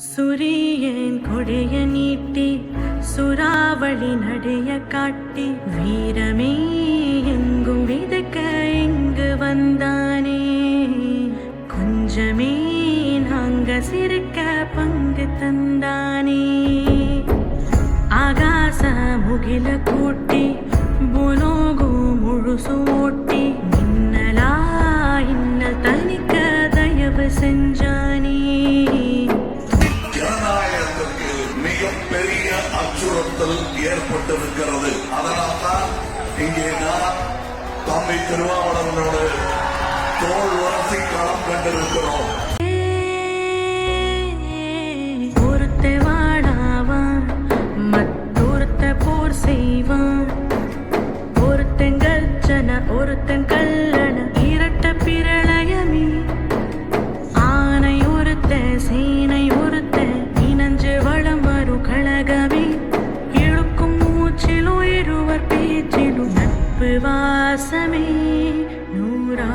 சுரியன் கொடைய நீட்டி சுறாவளி நடைய காட்டி வீரமே எங்கும் விதக்க இங்கு வந்தானே. கொஞ்சமே நாங்க சிரிக்க பங்கு தந்தானே. ஆகாச முகில கூட்டி புலோகு முழுசு ஓட்டி மின்னலா இன்னல் தனிக்க தயவு செஞ்சானே. பெரிய அச்சுறுத்தல் ஏற்பட்டிருக்கிறது. அதனால்தான் இங்கே நான் தம்பி திருவாவளவனோடு தோல் வரிசை களம் கண்டிருக்கிறோம். ஒருத்த வாடாவான் மற்றொருத்த போர் செய்வான். ஒருத்தன் கர்ஜன ஒருத்தன் கல்லண இரட்ட பிரளயமே. ஆனை ஒருத்த சேனை ஒருத்த இனஞ்சு வளம் வரும் கழகமே. இழுக்கும் மூச்சிலும் இருவர் பேச்சிலும் நட்பு வாசமே நூறா